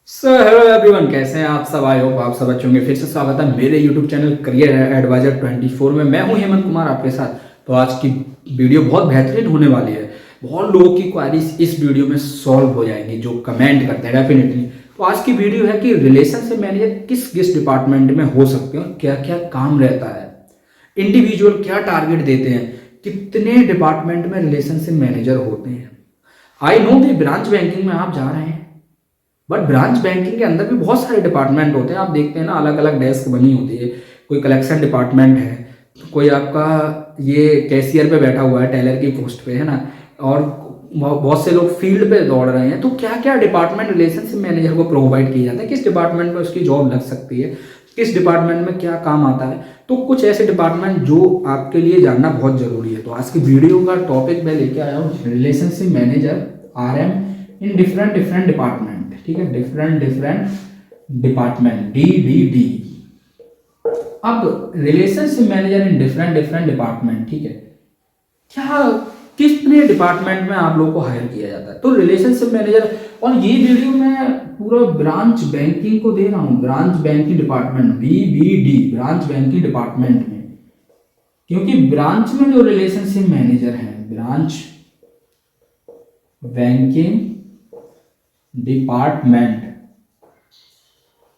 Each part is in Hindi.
हेलो एवरीवन, कैसे हैं आप सब। आई होप आप सब अच्छे होंगे। फिर से स्वागत है मेरे यूट्यूब चैनल करियर एडवाइजर 24 में। मैं हूं हेमंत कुमार आपके साथ। तो आज की वीडियो बहुत बेहतरीन होने वाली है। बहुत लोगों की क्वारीज इस वीडियो में सॉल्व हो जाएंगी जो कमेंट करते हैं डेफिनेटली। तो आज की वीडियो है कि रिलेशनशिप मैनेजर किस किस डिपार्टमेंट में हो सकते हैं, क्या क्या काम रहता है, इंडिविजुअल क्या टारगेट देते हैं, कितने डिपार्टमेंट में रिलेशनशिप मैनेजर होते हैं। आई नो कि ब्रांच बैंकिंग में आप जा रहे हैं, बट ब्रांच बैंकिंग के अंदर भी बहुत सारे डिपार्टमेंट होते हैं। आप देखते हैं ना, अलग अलग डेस्क बनी होती है। कोई कलेक्शन डिपार्टमेंट है, तो कोई आपका ये कैशियर पे बैठा हुआ है, टेलर की पोस्ट पे, है ना। और बहुत से लोग फील्ड पे दौड़ रहे हैं। तो क्या क्या डिपार्टमेंट रिलेशनशिप मैनेजर को प्रोवाइड किए जाते हैं, किस डिपार्टमेंट में उसकी जॉब लग सकती है, किस डिपार्टमेंट में क्या काम आता है। तो कुछ ऐसे डिपार्टमेंट जो आपके लिए जानना बहुत जरूरी है। तो आज की वीडियो का टॉपिक मैं लेके आया हूँ relationship manager RM in different different department. ठीक है, डिफरेंट डिफरेंट डिपार्टमेंट, DDD। अब relationship manager in different different department, ठीक है, क्या कितने डिपार्टमेंट में आप लोगों को हायर किया जाता है। तो रिलेशनशिप मैनेजर, और ये वीडियो मैं पूरा ब्रांच बैंकिंग को दे रहा हूँ, branch banking department, BBD, branch banking department में। क्योंकि ब्रांच में जो रिलेशनशिप मैनेजर हैं, ब्रांच बैंकिंग डिपार्टमेंट,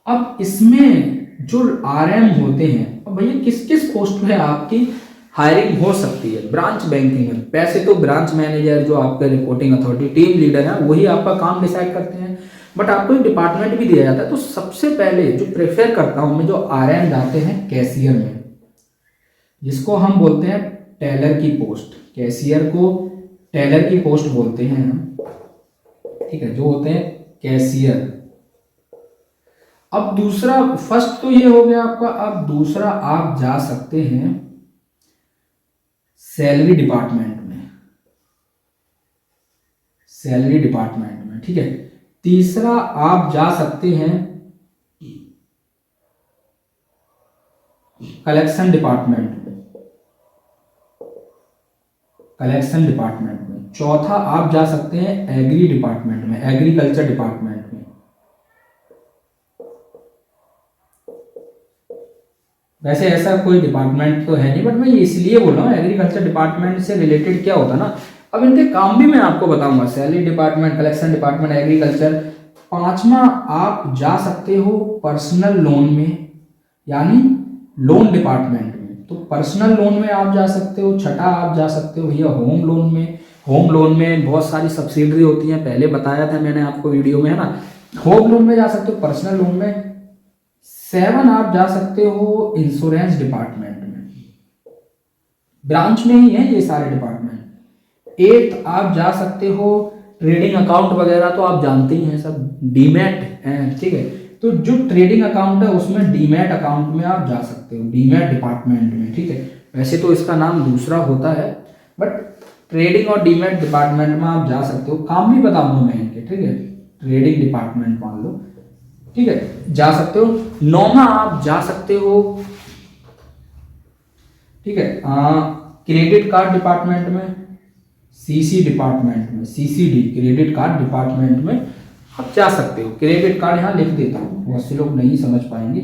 अब इसमें जो RM होते हैं, अब भैया किस किस पोस्ट पे आपकी हायरिंग हो सकती है ब्रांच बैंकिंग में। पैसे तो ब्रांच मैनेजर, जो आपका रिपोर्टिंग अथॉरिटी, टीम लीडर है, वही आपका काम डिसाइड करते हैं। बट आपको एक डिपार्टमेंट भी दिया जाता है। तो सबसे पहले जो प्रेफर करता हूं मैं, जो RM जाते हैं कैशियर में, जिसको हम बोलते हैं टेलर की पोस्ट। कैशियर को टेलर की पोस्ट बोलते हैं हम, ठीक है, जो होते हैं कैशियर। अब दूसरा, फर्स्ट तो ये हो गया आपका। अब दूसरा, आप जा सकते हैं सैलरी डिपार्टमेंट में, सैलरी डिपार्टमेंट में, ठीक है। तीसरा, आप जा सकते हैं कलेक्शन डिपार्टमेंट में, कलेक्शन डिपार्टमेंट में। चौथा, आप जा सकते हैं एग्री डिपार्टमेंट में, एग्रीकल्चर डिपार्टमेंट में। वैसे ऐसा कोई डिपार्टमेंट तो है नहीं, बट मैं इसलिए बोल रहा हूँ एग्रीकल्चर डिपार्टमेंट से रिलेटेड क्या होता है ना। अब इनके काम भी मैं आपको बताऊंगा, salary department, collection department, agriculture. पांचवा, आप जा सकते हो पर्सनल लोन में, यानी लोन डिपार्टमेंट में। तो पर्सनल लोन में आप जा सकते हो। छठा, आप जा सकते हो भैया होम लोन में। होम लोन में बहुत सारी सब्सिडी होती है, पहले बताया था मैंने आपको वीडियो में, है ना। होम लोन में जा सकते हो, पर्सनल लोन में। 7, आप जा सकते हो इंश्योरेंस डिपार्टमेंट में, ब्रांच में ही है ये सारे डिपार्टमेंट। 8, आप जा सकते हो ट्रेडिंग अकाउंट वगैरह, तो आप जानते ही हैं सब, डीमैट है, ठीक है। तो जो ट्रेडिंग अकाउंट है उसमें डीमैट अकाउंट में आप जा सकते हो, डीमैट डिपार्टमेंट में, ठीक है। वैसे तो इसका नाम दूसरा होता है, बट ट्रेडिंग और डीमैट डिपार्टमेंट में आप जा सकते हो। काम भी बताऊंगा मैं इनके, ठीक है। ट्रेडिंग डिपार्टमेंट मान लो, ठीक है, जा सकते हो। 9वां, आप जा सकते हो, ठीक है, क्रेडिट कार्ड डिपार्टमेंट में, CC डिपार्टमेंट में, CCD, क्रेडिट कार्ड डिपार्टमेंट में आप जा सकते हो। क्रेडिट कार्ड यहाँ लिख देता हूँ, बहुत से लोग नहीं समझ पाएंगे,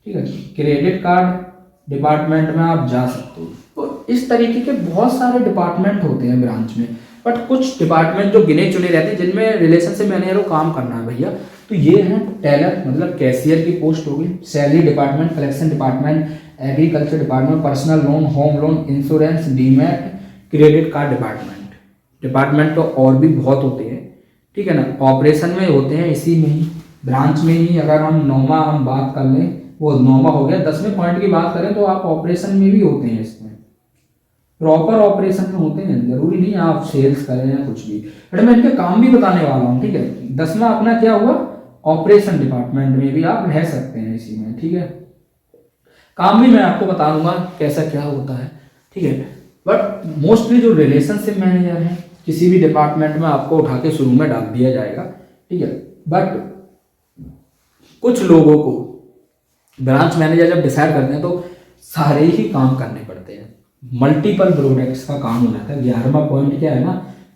ठीक है। क्रेडिट कार्ड डिपार्टमेंट में आप जा सकते हो। तो इस तरीके के बहुत सारे डिपार्टमेंट होते हैं ब्रांच में, बट कुछ डिपार्टमेंट जो गिने चुने रहते हैं जिनमें रिलेशनशिप मैनेजर को काम करना है भैया। तो ये है टेलर, मतलब कैशियर की पोस्ट होगी, salary department, collection department, agriculture department, personal loan, home loan, insurance, demat, credit card department. Department तो और भी बहुत होते हैं, ठीक है ना। ऑपरेशन में होते हैं इसी में ही, ब्रांच में ही। अगर हम 9वां हम बात कर लें, वो 9वां हो गया। 10वें पॉइंट की बात करें तो आप ऑपरेशन में भी होते हैं, इसमें प्रॉपर ऑपरेशन में होते हैं। जरूरी नहीं आप सेल्स करें या कुछ भी, बट मैं इनके काम भी बताने वाला हूँ, ठीक है। 10वां अपना क्या हुआ, ऑपरेशन डिपार्टमेंट में भी आप रह सकते हैं इसी में, ठीक है। काम भी मैं आपको बता दूंगा कैसा क्या होता है, ठीक है। बट मोस्टली जो रिलेशनशिप मैनेजर है किसी भी डिपार्टमेंट में, आपको उठा के शुरू में डाल दिया जाएगा, ठीक है। बट कुछ लोगों को ब्रांच मैनेजर जब डिसाइड करते हैं तो सारे ही काम करने पड़ते हैं, मल्टीपल प्रोडक्ट्स का काम हो जाता है। 11वां पॉइंट क्या है ना,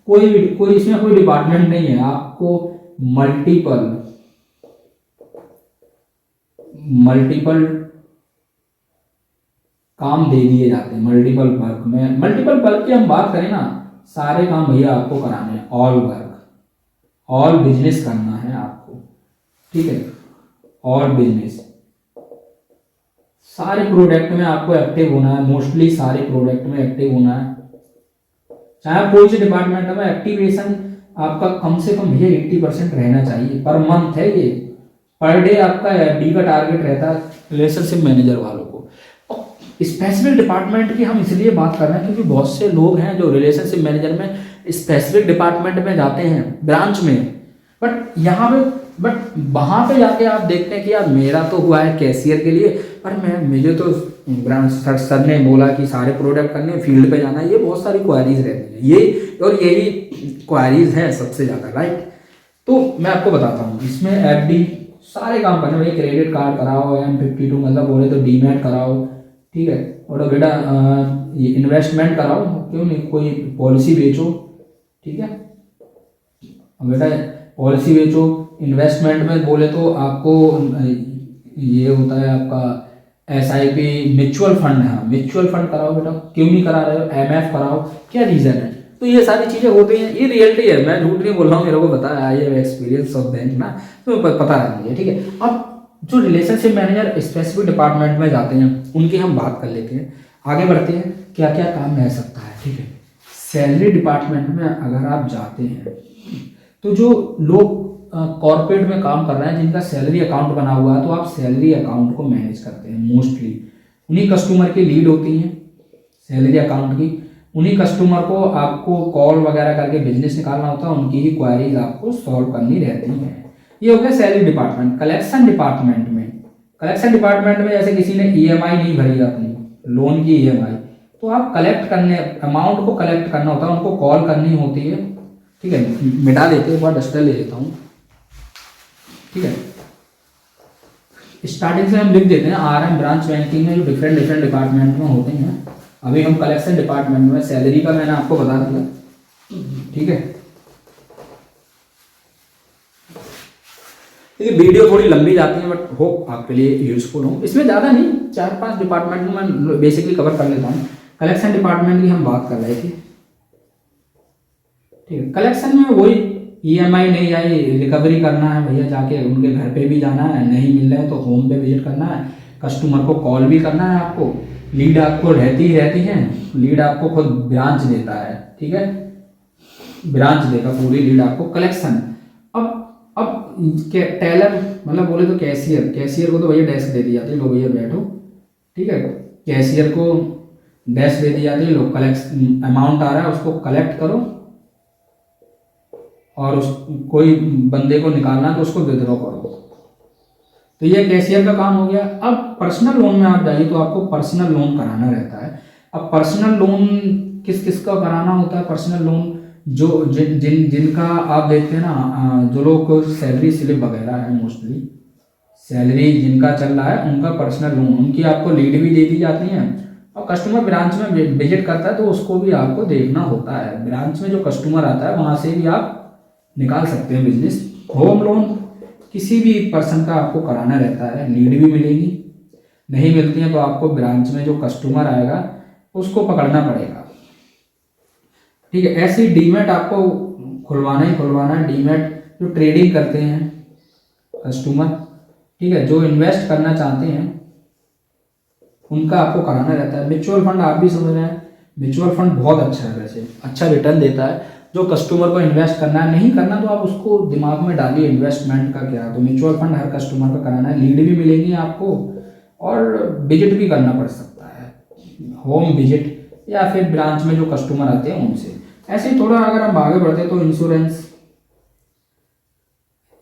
कोई इसमें कोई डिपार्टमेंट नहीं है, आपको मल्टीपल मल्टीपल काम दे दिए जाते हैं। मल्टीपल वर्क में, मल्टीपल वर्क की हम बात करें ना, सारे काम भैया आपको कराने हैं। ऑल वर्क, ऑल बिजनेस करना है आपको, ठीक है, ऑल बिजनेस, सारे प्रोडक्ट में आपको एक्टिव होना है। मोस्टली सारे प्रोडक्ट में एक्टिव होना है। चाहे कोई से डिपार्टमेंट में एक्टिवेशन आपका कम से कम भैया 80% रहना चाहिए पर मंथ है ये। पर डे आपका एफडी का टारगेट रहता है रिलेशनशिप मैनेजर वालों को। स्पेसिफिक डिपार्टमेंट की हम इसलिए बात कर रहे हैं क्योंकि बहुत से लोग हैं जो रिलेशनशिप मैनेजर में स्पेसिफिक डिपार्टमेंट में जाते हैं, ब्रांच में, बट यहाँ पे, बट वहाँ पे जाके आप देखते हैं कि यार मेरा तो हुआ है कैशियर के लिए, पर मुझे तो ब्रांच सर ने बोला कि सारे प्रोडक्ट करने, फील्ड पे जाना है। ये बहुत सारी क्वारीज रहती हैं ये, और यही क्वारीज हैं सबसे ज़्यादा, राइट। तो मैं आपको बताता हूँ, इसमें एफडी सारे काम करने भाई, क्रेडिट कार्ड कराओ, M52 मतलब बोले तो डीमैट कराओ, ठीक है, और बेटा ये इन्वेस्टमेंट कराओ, क्यों नहीं, कोई पॉलिसी बेचो, ठीक है बेटा, पॉलिसी बेचो। इन्वेस्टमेंट में बोले तो आपको ये होता है आपका SIP, म्यूचुअल फंड है, म्यूचुअल फंड कराओ बेटा, क्यों नहीं करा रहे हो, MF कराओ, क्या रीज़न है। तो ये सारी चीज़ें होती हैं, ये रियलिटी है, मैं झूठ नहीं बोल रहा हूँ, मेरे को पता है, I have experience of bank ना, तो पता रहती है, ठीक है। अब जो रिलेशनशिप मैनेजर स्पेसिफिक डिपार्टमेंट में जाते हैं उनकी हम बात कर लेते हैं, आगे बढ़ते हैं, क्या क्या काम रह सकता है, ठीक है। सैलरी डिपार्टमेंट में अगर आप जाते हैं तो जो लोग कॉर्पोरेट में काम कर रहे हैं जिनका सैलरी अकाउंट बना हुआ है, तो आप सैलरी अकाउंट को मैनेज करते हैं। मोस्टली उन्हीं कस्टमर की लीड होती हैं सैलरी अकाउंट की, उन्हीं कस्टमर को आपको कॉल वगैरह करके बिजनेस निकालना होता है, उनकी ही क्वारीज आपको सॉल्व करनी रहती हैं। ये हो गया सैलरी डिपार्टमेंट। कलेक्शन डिपार्टमेंट में, कलेक्शन डिपार्टमेंट में जैसे किसी ने EMI नहीं भरी अपनी लोन की EMI, तो आप कलेक्ट करने, अमाउंट को कलेक्ट करना होता है, उनको कॉल करनी होती है, ठीक है। मिटा देते, एक बार डस्टर ले लेता हूँ, ठीक है। स्टार्टिंग से हम लिख देते हैं RM ब्रांच बैंकिंग में जो डिफरेंट डिफरेंट डिपार्टमेंट में होते हैं। अभी हम कलेक्शन डिपार्टमेंट में, सैलरी का मैंने आपको बता दिया, ठीक है। ये वीडियो थोड़ी लंबी जाती है बट होप आपके लिए यूजफुल हो। इसमें ज़्यादा नहीं, 4-5 डिपार्टमेंट में मैं बेसिकली कवर कर लेता हूँ। कलेक्शन डिपार्टमेंट की हम बात कर रहे थे, ठीक है। कलेक्शन में वही EMI नहीं आई, रिकवरी करना है भैया, जाके उनके घर पे भी जाना है, नहीं मिल रहे हैं तो होम पे विजिट करना है, कस्टमर को कॉल भी करना है आपको, लीड आपको रहती ही रहती है, लीड आपको खुद ब्रांच देता है, ठीक है, ब्रांच देगा पूरी लीड आपको। कलेक्शन अब टेलर मतलब बोले तो कैशियर को तो भैया डेस्क दे दी जाती है, लो भैया बैठो, ठीक है। कैशियर को डेस्क दे दी जाती है, लो कलेक्ट, अमाउंट आ रहा है उसको कलेक्ट करो, और उस कोई बंदे को निकालना तो उसको विड्रॉ करो। तो ये कैशियर का काम हो गया। अब पर्सनल लोन में आप जाइए तो आपको पर्सनल लोन कराना रहता है। अब पर्सनल लोन किस किस का कराना होता है? पर्सनल लोन जो जिनका आप देखते हैं ना, जो लोग को सैलरी स्लिप वगैरह है, मोस्टली सैलरी जिनका चल रहा है उनका पर्सनल लोन, उनकी आपको लीड भी दे दी जाती है। और कस्टमर ब्रांच में विजिट करता है तो उसको भी आपको देखना होता है। ब्रांच में जो कस्टमर आता है वहाँ से भी आप निकाल सकते हैं बिजनेस। होम लोन किसी भी पर्सन का आपको कराना रहता है, लीड भी मिलेगी, नहीं मिलती है तो आपको ब्रांच में जो कस्टमर आएगा उसको पकड़ना पड़ेगा, ठीक है। ऐसे ही डीमैट आपको खुलवाना ही खुलवाना है। डीमैट जो ट्रेडिंग करते हैं कस्टमर, ठीक है, जो इन्वेस्ट करना चाहते हैं उनका आपको कराना रहता है। म्यूचुअल फंड आप भी समझ रहे हैं, म्यूचुअल फंड बहुत अच्छा है, वैसे अच्छा रिटर्न देता है। जो कस्टमर को इन्वेस्ट करना है, नहीं करना तो आप उसको दिमाग में डालिए इन्वेस्टमेंट का क्या, तो म्यूचुअल फंड हर कस्टमर का कराना है। लीड भी मिलेगी आपको और विजिट भी करना पड़ सकता है, होम विजिट या फिर ब्रांच में जो कस्टमर आते हैं उनसे। ऐसे ही थोड़ा अगर हम आगे बढ़ते तो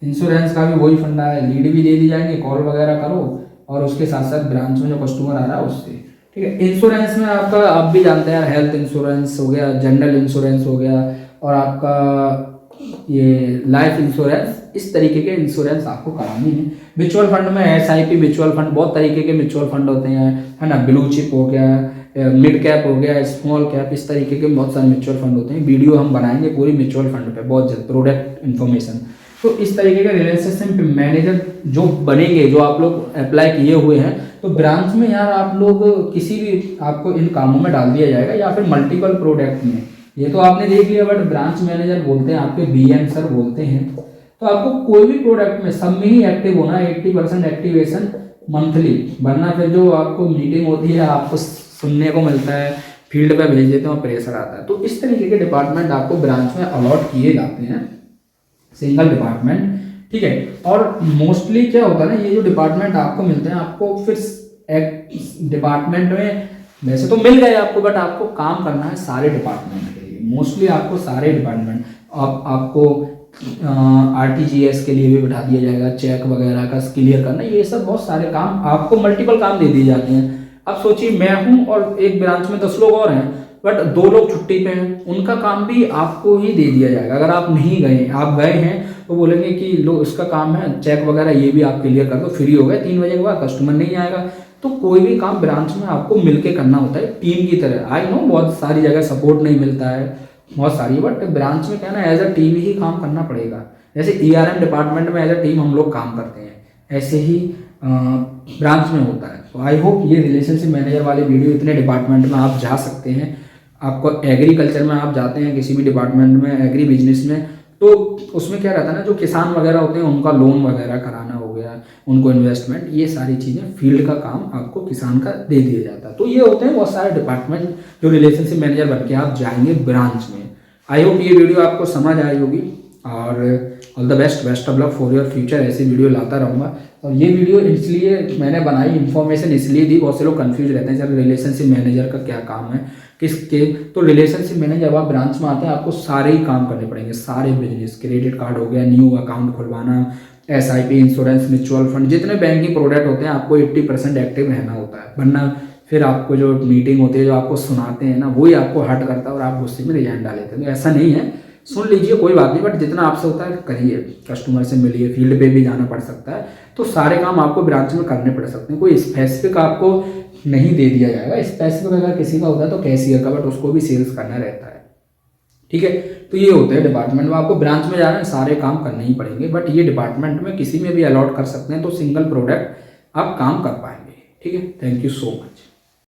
इंश्योरेंस का भी वही फंडा है, लीड भी दे दी जाएंगे, कॉल वगैरह करो और उसके साथ साथ ब्रांच में जो कस्टमर आ रहा है उससे, ठीक है। इंश्योरेंस में आपका आप भी जानते हैं, हेल्थ इंश्योरेंस हो गया, जनरल इंश्योरेंस हो गया और आपका ये लाइफ इंश्योरेंस, इस तरीके के इंश्योरेंस आपको करानी है। म्यूचुअल फंड में SIP म्यूचुअल फंड, बहुत तरीके के म्यूचुअल फंड होते हैं, है ना। ब्लू चिप हो गया, मिड कैप हो गया, स्मॉल कैप, इस तरीके के बहुत सारे म्यूचुअल फंड होते हैं। वीडियो हम बनाएंगे पूरी म्यूचुअल फंड पे बहुत जल्द, प्रोडक्ट इन्फॉर्मेशन, तो इस तरीके के रिलेशनशिप मैनेजर जो बनेंगे, जो आप लोग अप्लाई किए हुए हैं, तो ब्रांच में यार आप लोग किसी भी आपको इन कामों में डाल दिया जाएगा या फिर मल्टीपल प्रोडक्ट में। ये तो आपने देख लिया, बट ब्रांच मैनेजर बोलते हैं, आपके बीएम सर बोलते हैं, तो आपको कोई भी प्रोडक्ट में सब में ही एक्टिव होना है। 80% एक्टिवेशन मंथली, वरना फिर जो आपको मीटिंग होती है आपको सुनने को मिलता है, फील्ड पे भेज देते हैं और प्रेशर आता है। तो इस तरीके के डिपार्टमेंट आपको ब्रांच में अलॉट किए जाते हैं, सिंगल डिपार्टमेंट, ठीक है। और मोस्टली क्या होता है ना, ये जो डिपार्टमेंट आपको मिलते हैं, आपको फिर एक डिपार्टमेंट में वैसे तो मिल गए आपको, बट आपको काम करना है सारे डिपार्टमेंट के लिए। मोस्टली आपको सारे डिपार्टमेंट, आपको आरटीजीएस के लिए भी बिठा दिया जाएगा, चेक वगैरह का क्लियर करना, ये सब बहुत सारे काम आपको मल्टीपल काम दे दिए जाते हैं। अब सोचिए मैं हूं और एक ब्रांच में 10 लोग और हैं, बट 2 लोग छुट्टी पे हैं, उनका काम भी आपको ही दे दिया जाएगा। अगर आप नहीं गए, आप गए हैं तो बोलेंगे कि लो इसका काम है, चेक वगैरह ये भी आप क्लियर कर दो, फ्री हो गए, 3 बजे के बाद कस्टमर नहीं आएगा। तो कोई भी काम ब्रांच में आपको मिलके करना होता है टीम की तरह। आई नो बहुत सारी जगह सपोर्ट नहीं मिलता है, बहुत सारी, बट ब्रांच में क्या ना एज अ टीम ही काम करना पड़ेगा। जैसे ईआरएम डिपार्टमेंट में एज अ टीम हम लोग काम करते हैं, ऐसे ही ब्रांच में होता है। तो आई होप ये रिलेशनशिप मैनेजर वाले वीडियो, इतने डिपार्टमेंट में आप जा सकते हैं। आपको एग्रीकल्चर में आप जाते हैं किसी भी डिपार्टमेंट में, एग्री बिजनेस में, तो उसमें क्या रहता है ना, जो किसान वगैरह होते हैं उनका लोन वगैरह कराना हो गया, उनको इन्वेस्टमेंट, ये सारी चीज़ें फील्ड का काम आपको किसान का दे दिया जाता है। तो ये होते हैं बहुत सारे डिपार्टमेंट जो रिलेशनशिप मैनेजर बन के आप जाएंगे ब्रांच में। आई होप ये वीडियो आपको समझ आई होगी, और all the best of luck for your future. ऐसी वीडियो लाता रहूँगा। और ये वीडियो इसलिए मैंने बनाई, इन्फॉर्मेशन इसलिए दी, बहुत से लोग कंफ्यूज रहते हैं सर रिलेशनशिप मैनेजर का क्या काम है, किसके। तो रिलेशनशिप मैनेजर, जब आप ब्रांच में आते हैं आपको सारे ही काम करने पड़ेंगे, सारे बिजनेस, क्रेडिट कार्ड हो गया, न्यू अकाउंट खुलवाना, एसआईपी, इंश्योरेंस, म्यूचुअल फंड, जितने बैंकिंग प्रोडक्ट होते हैं आपको 80% एक्टिव रहना होता है, वरना फिर आपको जो मीटिंग होती है, जो आपको सुनाते हैं ना, वही आपको हर्ट करता है और आप गुस्से में रिजाइन डाल देते हैं। तो ऐसा नहीं है, सुन लीजिए कोई बात नहीं, बट जितना आपसे होता है करिए, कस्टमर से मिलिए, फील्ड पे भी जाना पड़ सकता है। तो सारे काम आपको ब्रांच में करने पड़ सकते हैं, कोई स्पेसिफिक आपको नहीं दे दिया जाएगा। स्पेसिफिक अगर किसी का होता है तो कैशियर का, बट उसको भी सेल्स करना रहता है, ठीक है। तो ये होते हैं डिपार्टमेंट में, आपको ब्रांच में जाना है सारे काम करने ही पड़ेंगे, बट ये डिपार्टमेंट में किसी में भी अलॉट कर सकते हैं, तो सिंगल प्रोडक्ट आप काम कर पाएंगे, ठीक है। Thank you so much.